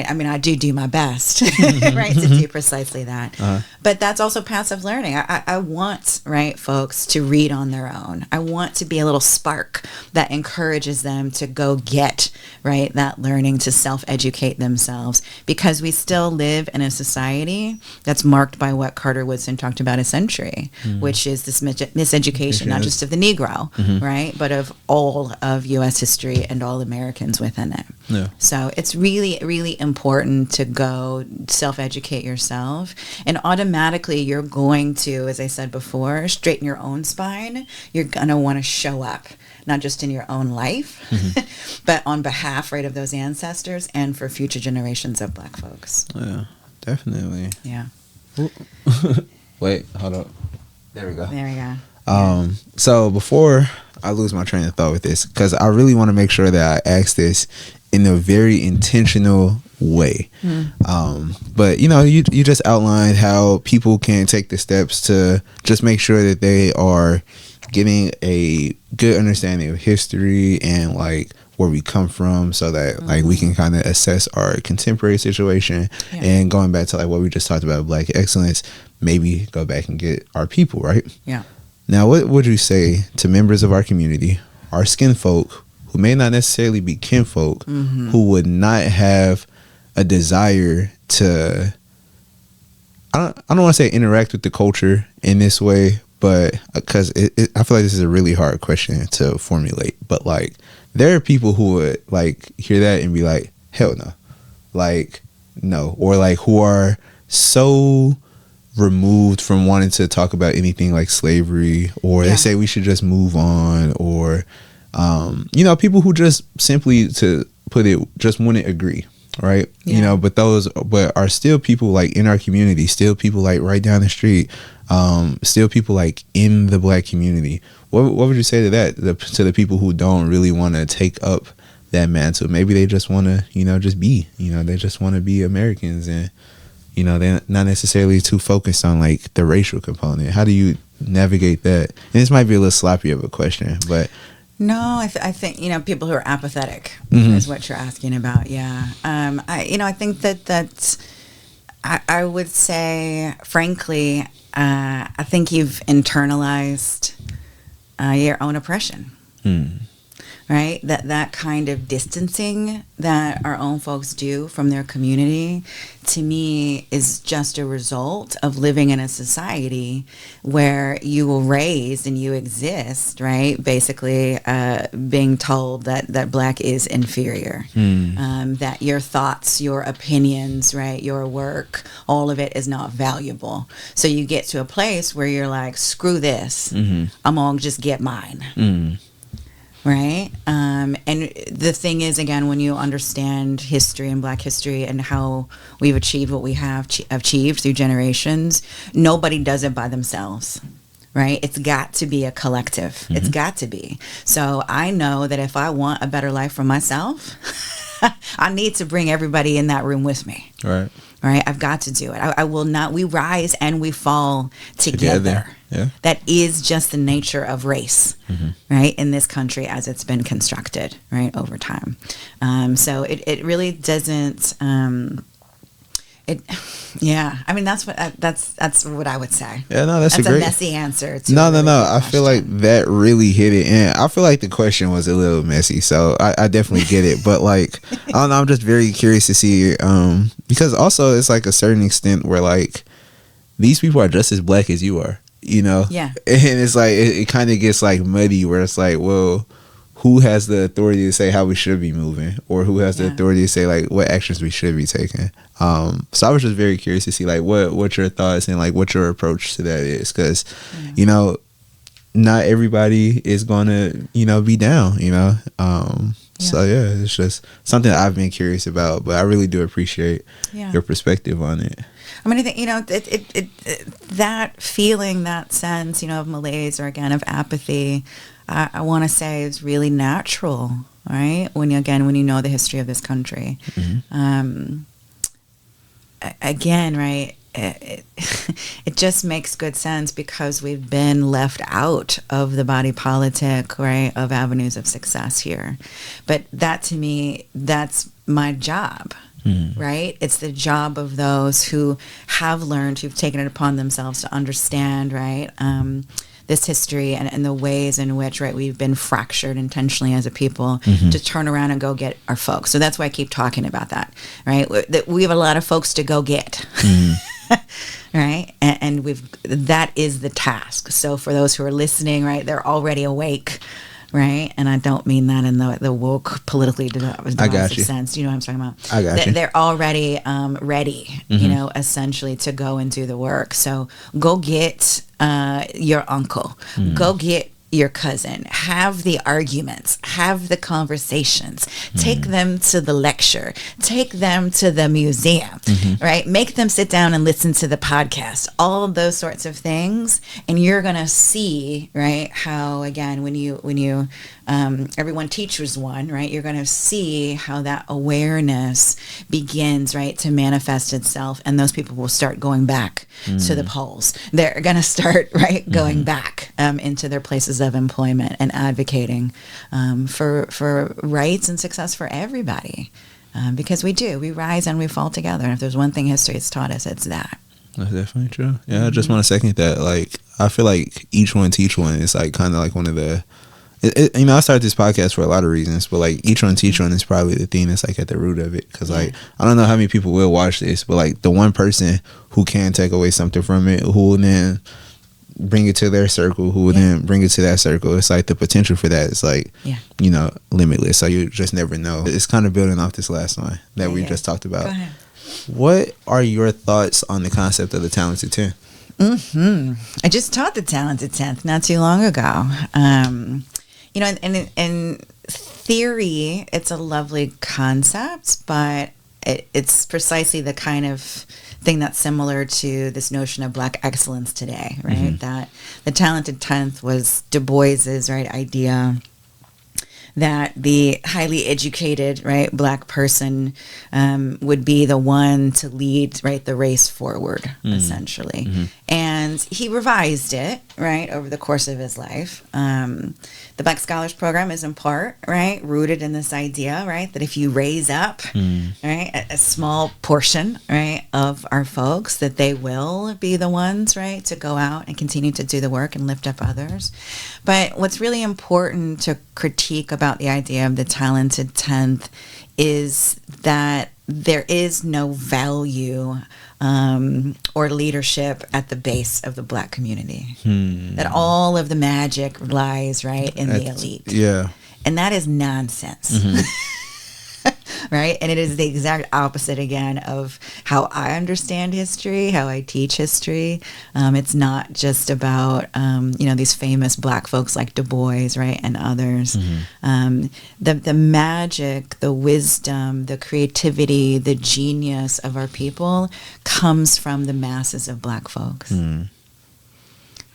I mean, I do my best, right, to do precisely that. But that's also passive learning. I want, right, folks to read on their own. I want to be a little spark that encourages them to go get, right, that learning, to self-educate themselves, because we still live in a society that's marked by what Carter Woodson talked about a century, which is this miseducation, not just of the Negro, right, but of all of U.S. history and all Americans within it. So it's really, really important to go self-educate yourself, and automatically you're going to, as I said before, straighten your own spine. You're going to want to show up, not just in your own life, but on behalf, right, of those ancestors and for future generations of Black folks. Yeah, definitely. Yeah. Wait, hold up. There we go. There we go. So before I lose my train of thought with this, because I really want to make sure that I ask this in a very intentional way. But you just outlined how people can take the steps to just make sure that they are getting a good understanding of history and like where we come from, so that like we can kind of assess our contemporary situation. And going back to like what we just talked about, Black excellence, maybe go back and get our people right. Now, what would you say to members of our community, our skin folk, who may not necessarily be kinfolk, who would not have a desire to, I don't want to say interact with the culture in this way, but because I feel like this is a really hard question to formulate. But like, there are people who would like hear that and be like, hell no, like no, or like who are so removed from wanting to talk about anything like slavery, or they say we should just move on, or people who just simply, to put it, just wouldn't agree, right? But are still people like in our community, still people like right down the street, still people like in the Black community. What would you say to that, to the people who don't really want to take up that mantle? Maybe they just want to, just be, they just want to be Americans, and they're not necessarily too focused on like the racial component. How do you navigate that? And this might be a little sloppy of a question, but no, I think people who are apathetic is what you're asking about. I think that I would say, frankly, I think you've internalized your own oppression. Right? That kind of distancing that our own folks do from their community, to me, is just a result of living in a society where you were raised and you exist, right? Basically, being told that Black is inferior, that your thoughts, your opinions, right, your work, all of it is not valuable. So you get to a place where you're like, screw this, I'm gonna just get mine. Right? And the thing is, again, when you understand history and Black history and how we've achieved what we have achieved through generations, nobody does it by themselves. Right? It's got to be a collective. It's got to be. So I know that if I want a better life for myself, I need to bring everybody in that room with me. Right. Right? I've got to do it. I will not. We rise and we fall together. Yeah. That is just the nature of race, right, in this country as it's been constructed, right, over time. So it really doesn't. I mean, that's what I would say. Yeah, no, that's a messy answer. No. I feel like that really hit it, and I feel like the question was a little messy, so I definitely get it. But like, I don't know, I'm just very curious to see, because also it's like a certain extent where like these people are just as Black as you are. Yeah. And it's like it kind of gets like muddy, where it's like, well, who has the authority to say how we should be moving, or who has the authority to say like what actions we should be taking? So I was just very curious to see like what your thoughts and like what your approach to that is, because not everybody is gonna be down. So yeah, it's just something that I've been curious about, but I really do appreciate your perspective on it. I mean, I think, that feeling, that sense, of malaise, or again, of apathy, I want to say is really natural, right? When you know the history of this country. Again, right, it just makes good sense because we've been left out of the body politic, right, of avenues of success here. But that, to me, that's my job. Right? It's the job of those who have learned, who've taken it upon themselves to understand, right, this history and the ways in which, right, we've been fractured intentionally as a people to turn around and go get our folks. So that's why I keep talking about that, right? That we have a lot of folks to go get. Right? And that is the task. So for those who are listening, right, they're already awake. Right, and I don't mean that in the woke, politically divisive sense. You know what I'm talking about? I got you. They're already ready, essentially to go and do the work. So go get your uncle. Go get your cousin. Have the arguments. Have the conversations. Take them to the lecture. Take them to the museum. Right? Make them sit down and listen to the podcast. All of those sorts of things, and you're gonna see, right, how again when you everyone teaches one, right, you're gonna see how that awareness begins, right, to manifest itself, and those people will start going back to the polls. They're gonna start, right, going back into their places of employment and advocating for rights and success for everybody, because we rise and we fall together. And if there's one thing history has taught us, it's that. That's definitely true. Yeah, I just want to second that. Like, I feel like each one teach one is like kind of like one of the. I started this podcast for a lot of reasons, but like each one teach one is probably the thing that's like at the root of it. Because like I don't know how many people will watch this, but like the one person who can take away something from it, who will then bring it to their circle, who will then bring it to that circle. It's like the potential for that is like, limitless. So you just never know. It's kind of building off this last one that we just talked about. Go ahead. What are your thoughts on the concept of the talented 10? I just taught the talented 10th not too long ago. In theory, it's a lovely concept, but it's precisely the kind of thing that's similar to this notion of Black excellence today, right? That the talented 10th was Du Bois's, right, idea that the highly educated, right, Black person would be the one to lead, right, the race forward, essentially. And he revised it, right, over the course of his life. The Black Scholars Program is in part, right, rooted in this idea, right, that if you raise up, right, a small portion, right, of our folks, that they will be the ones, right, to go out and continue to do the work and lift up others. But what's really important to critique about the idea of the talented 10th is that there is no value or leadership at the base of the Black community. That all of the magic lies, right, in the elite. Yeah. And that is nonsense. Right? And it is the exact opposite, again, of how I understand history, how I teach history. It's not just about, these famous Black folks like Du Bois, right, and others. The magic, the wisdom, the creativity, the genius of our people comes from the masses of Black folks.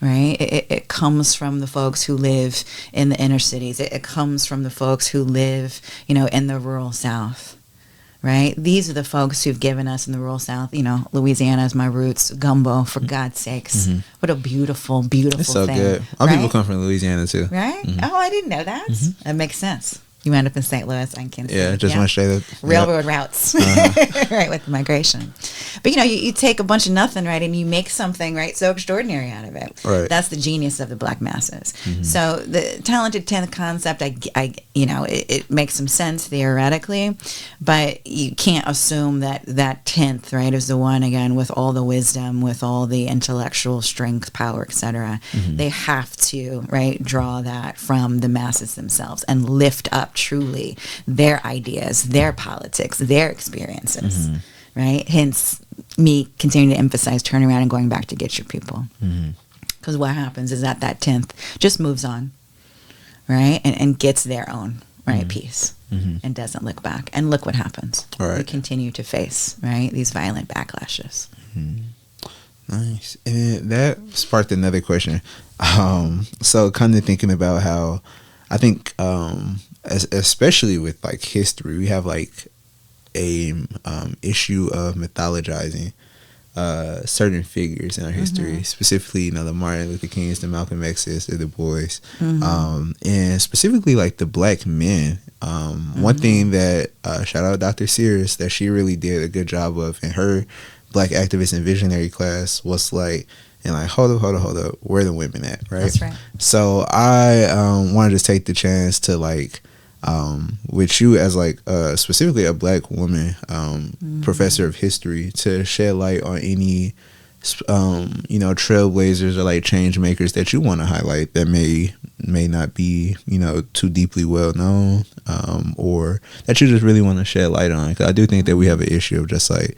Right? It comes from the folks who live in the inner cities. It comes from the folks who live, in the rural South. Right? These are the folks who've given us in the rural South, Louisiana is my roots, gumbo, for God's sakes. What a beautiful, beautiful it's so thing. Good. Our people come from Louisiana too. Right? Oh, I didn't know that. That makes sense. You end up in St. Louis and Kansas. Yeah, just went straight up. Railroad routes, right, with migration. But, you take a bunch of nothing, right, and you make something, right, so extraordinary out of it. Right. That's the genius of the Black masses. So the talented 10th concept, it makes some sense theoretically, but you can't assume that 10th, right, is the one, again, with all the wisdom, with all the intellectual strength, power, etc. They have to, right, draw that from the masses themselves and lift up truly their ideas, their politics, their experiences, right? Hence me continuing to emphasize turn around and going back to get your people. Because what happens is that 10th just moves on, right? And gets their own, right, piece. and doesn't look back. And look what happens. Right. We continue to face, right, these violent backlashes. Nice. And that sparked another question. So kind of thinking about how I think, especially with like history, we have like a issue of mythologizing certain figures in our history, specifically, you know, the Martin Luther Kings, the Malcolm X's, the Du Bois, and specifically like the black men. One thing that shout out Dr. Sears, that she really did a good job of in her Black Activist and Visionary class was like, and like, hold up, where are the women at, right? That's right. So I wanted to take the chance to like, with you as like specifically a black woman professor of history, to shed light on any you know, trailblazers or like change makers that you want to highlight that may not be, you know, too deeply well known, or that you just really want to shed light on. 'Cause I do think that we have an issue of just like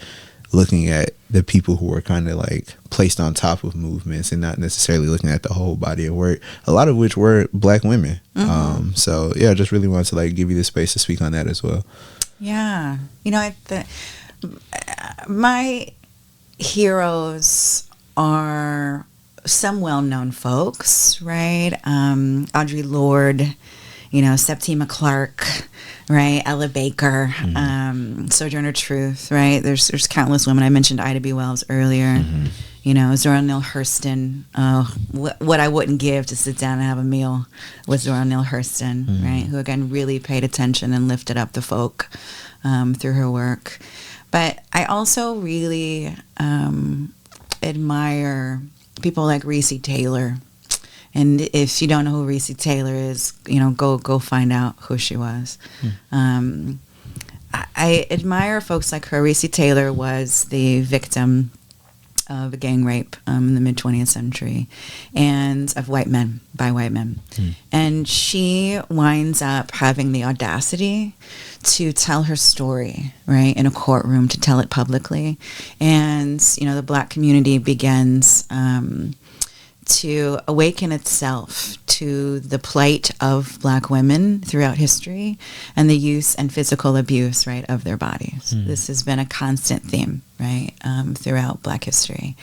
looking at the people who were kind of like placed on top of movements and not necessarily looking at the whole body of work, a lot of which were black women. So yeah, I just really wanted to like give you the space to speak on that as well. Yeah. You know, my heroes are some well-known folks, right? Audre Lorde, you know, Septima Clark, right? Ella Baker, Sojourner Truth, right? There's countless women. I mentioned Ida B. Wells earlier. You know, Zora Neale Hurston. What I wouldn't give to sit down and have a meal with Zora Neale Hurston, right? Who again really paid attention and lifted up the folk through her work. But I also really admire people like Recy Taylor. And if you don't know who Recy Taylor is, you know, go find out who she was. I admire folks like her. Recy Taylor was the victim of a gang rape in the mid-20th century, and of white men, by white men. And she winds up having the audacity to tell her story, right, in a courtroom, to tell it publicly. And, you know, the black community begins to awaken itself to the plight of black women throughout history and the use and physical abuse, right, of their bodies. This has been a constant theme, right, throughout black history.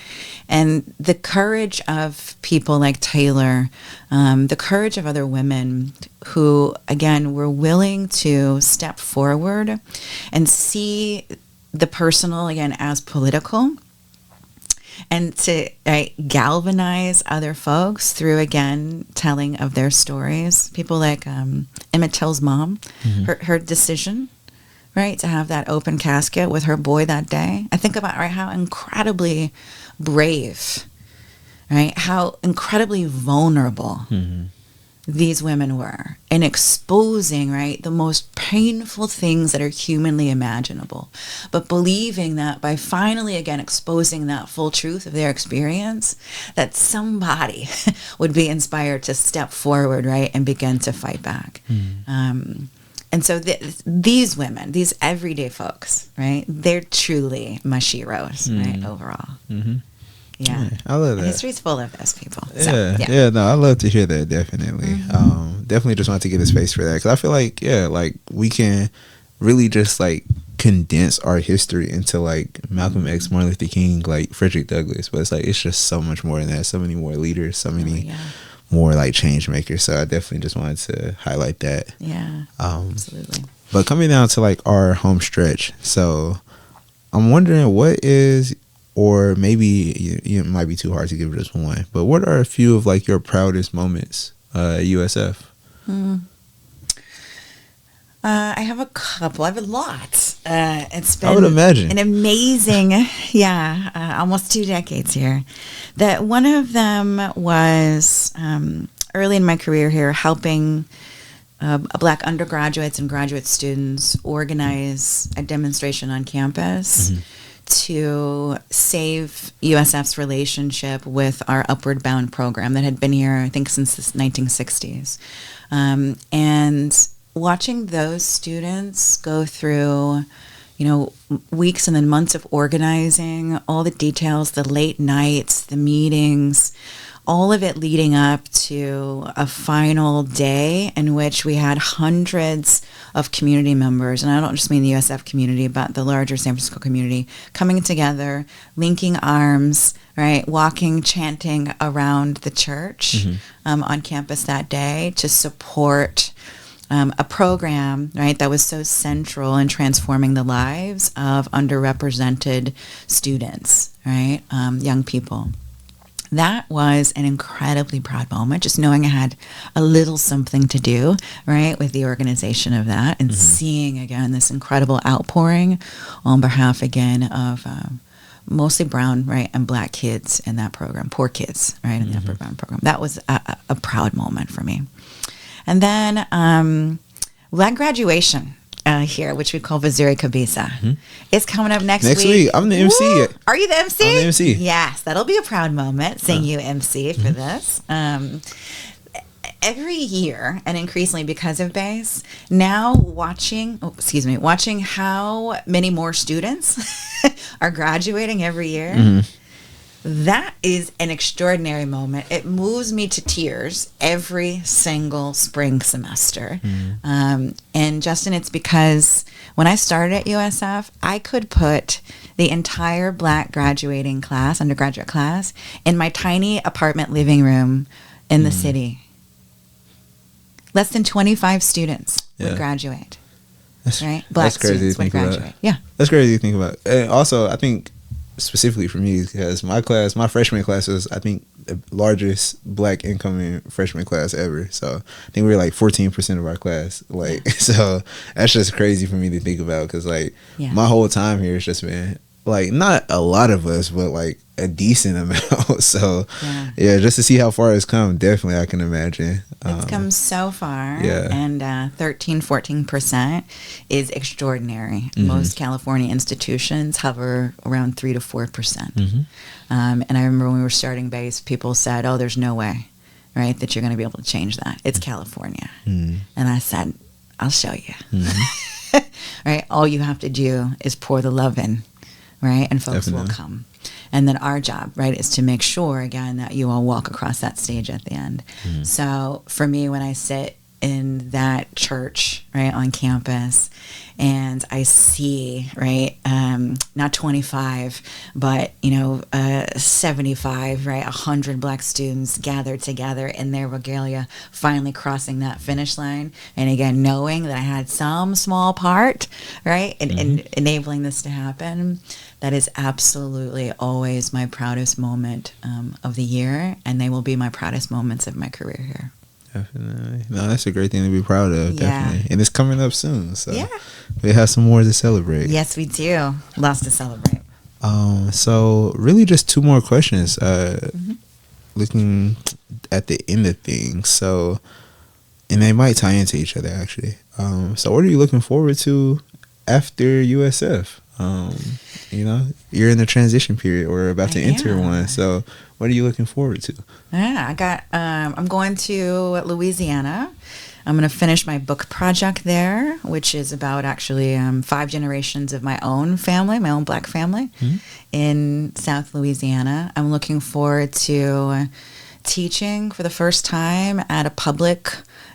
And the courage of people like Taylor, the courage of other women who, again, were willing to step forward and see the personal, again, as political, and to galvanize other folks through, again, telling of their stories. People like Emmett Till's mom, her decision, right, to have that open casket with her boy that day. I think about, right, how incredibly brave, right, how incredibly vulnerable these women were in exposing, right, the most painful things that are humanly imaginable, but believing that by finally, again, exposing that full truth of their experience, that somebody would be inspired to step forward, right, and begin to fight back. And so these women, these everyday folks, right, they're truly my heroes, right, overall. Yeah, I love that. History's full of those people. So, yeah. No, I love to hear that. Definitely, definitely just want to give a space for that, because I feel like, like we can really just like condense our history into like Malcolm X, Martin Luther King, like Frederick Douglass, but it's like it's just so much more than that. So many more leaders, so many more like change makers. So I definitely just wanted to highlight that. Yeah, absolutely. But coming down to like our home stretch, so I'm wondering what is, or maybe it might be too hard to give just one, but what are a few of like your proudest moments at USF? I have a couple. I have a lot. It's been, I would imagine, an amazing, almost 2 decades here. That one of them was early in my career here, helping Black undergraduates and graduate students organize a demonstration on campus to save USF's relationship with our Upward Bound program that had been here, I think, since the 1960s. And watching those students go through, you know, weeks and then months of organizing, all the details, the late nights, the meetings, all of it leading up to a final day in which we had hundreds of community members, and I don't just mean the USF community, but the larger San Francisco community, coming together, linking arms, right, walking, chanting around the church on campus that day to support a program, right, that was so central in transforming the lives of underrepresented students, right, young people. That was an incredibly proud moment, just knowing I had a little something to do, right, with the organization of that, and seeing, again, this incredible outpouring on behalf, again, of mostly brown, right, and black kids in that program, poor kids, right, in that program. That was a proud moment for me. And then Black graduation here, which we call Vaziri Kabisa, is coming up next week. I'm the MC. Woo! Are you the MC? I'm the MC. Yes, that'll be a proud moment, seeing you MC for this. Every year, and increasingly because of BASE, now watching how many more students are graduating every year. That is an extraordinary moment. It moves me to tears every single spring semester. And Justin, it's because when I started at USF, I could put the entire Black graduating class, undergraduate class, in my tiny apartment living room in the city. Less than 25 students would graduate. Right? Black that's crazy students to think would graduate. about. Yeah. That's crazy to think about. And also, I think specifically for me, because my freshman class was, I think, the largest Black incoming freshman class ever. So I think we were like 14% of our class. Like, so that's just crazy for me to think about, because like my whole time here has just been like, not a lot of us, but like a decent amount. So just to see how far it's come, definitely I can imagine. It's come so far, and 13-14% is extraordinary. Most California institutions hover around 3 to 4%. And I remember when we were starting BASE, people said, "Oh, there's no way, right, that you're going to be able to change that. It's California." And I said, "I'll show you." Right, all you have to do is pour the love in, right, and folks will come. And then our job, right, is to make sure, again, that you all walk across that stage at the end. So for me, when I sit in that church, right, on campus, and I see, right, not 25, but, 75, right, 100 Black students gathered together in their regalia, finally crossing that finish line. And again, knowing that I had some small part, right, in enabling this to happen, that is absolutely always my proudest moment of the year, and they will be my proudest moments of my career here. Definitely. No, that's a great thing to be proud of, definitely. And it's coming up soon, so we have some more to celebrate. Yes, we do. Lots to celebrate. So really just two more questions. Looking at the end of things, so, and they might tie into each other, actually. So what are you looking forward to after USF? You're in the transition period, or about to enter one. So what are you looking forward to? I'm going to Louisiana. I'm going to finish my book project there, which is about actually 5 generations of my own family, my own Black family in South Louisiana. I'm looking forward to teaching for the first time at a public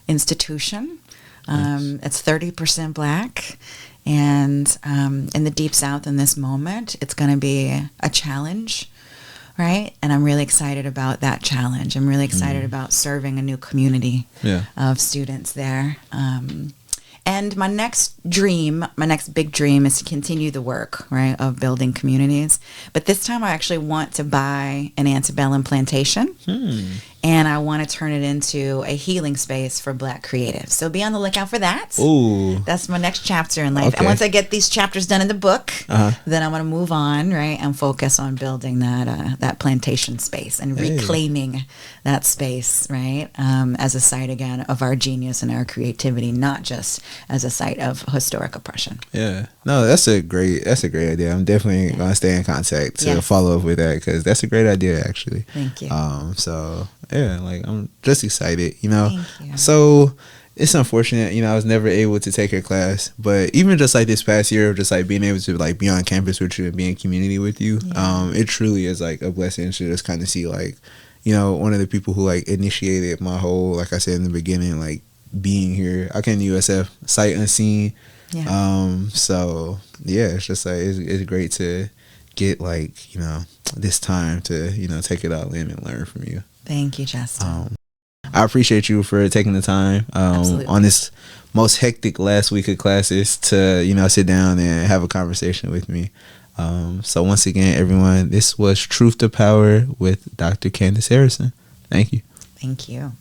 institution. It's 30% Black. And in the Deep South in this moment, it's going to be a challenge, right? And I'm really excited about that challenge. I'm really excited about serving a new community of students there. And my next big dream is to continue the work, right, of building communities. But this time I actually want to buy an antebellum plantation. And I want to turn it into a healing space for Black creatives. So be on the lookout for that. Ooh. That's my next chapter in life. And once I get these chapters done in the book, then I'm going to move on, right, and focus on building that plantation space and reclaiming that space, right, as a site, again, of our genius and our creativity, not just as a site of historic oppression. Yeah. No, that's a great idea. I'm definitely going to stay in contact to follow up with that, because that's a great idea, actually. Thank you. So yeah, like, I'm just excited, Thank you. So it's unfortunate, I was never able to take her class, but even just like this past year of just like being able to like be on campus with you and be in community with you, it truly is like a blessing to just kind of see like, one of the people who like initiated my whole, like I said in the beginning, like being here. I came to USF sight unseen. Yeah. So yeah, it's just like it's great to get like this time to take it all in and learn from you. Thank you, Justin. I appreciate you for taking the time on this most hectic last week of classes to sit down and have a conversation with me. So once again, everyone, this was Truth to Power with Dr. Candice Harrison. Thank you. Thank you.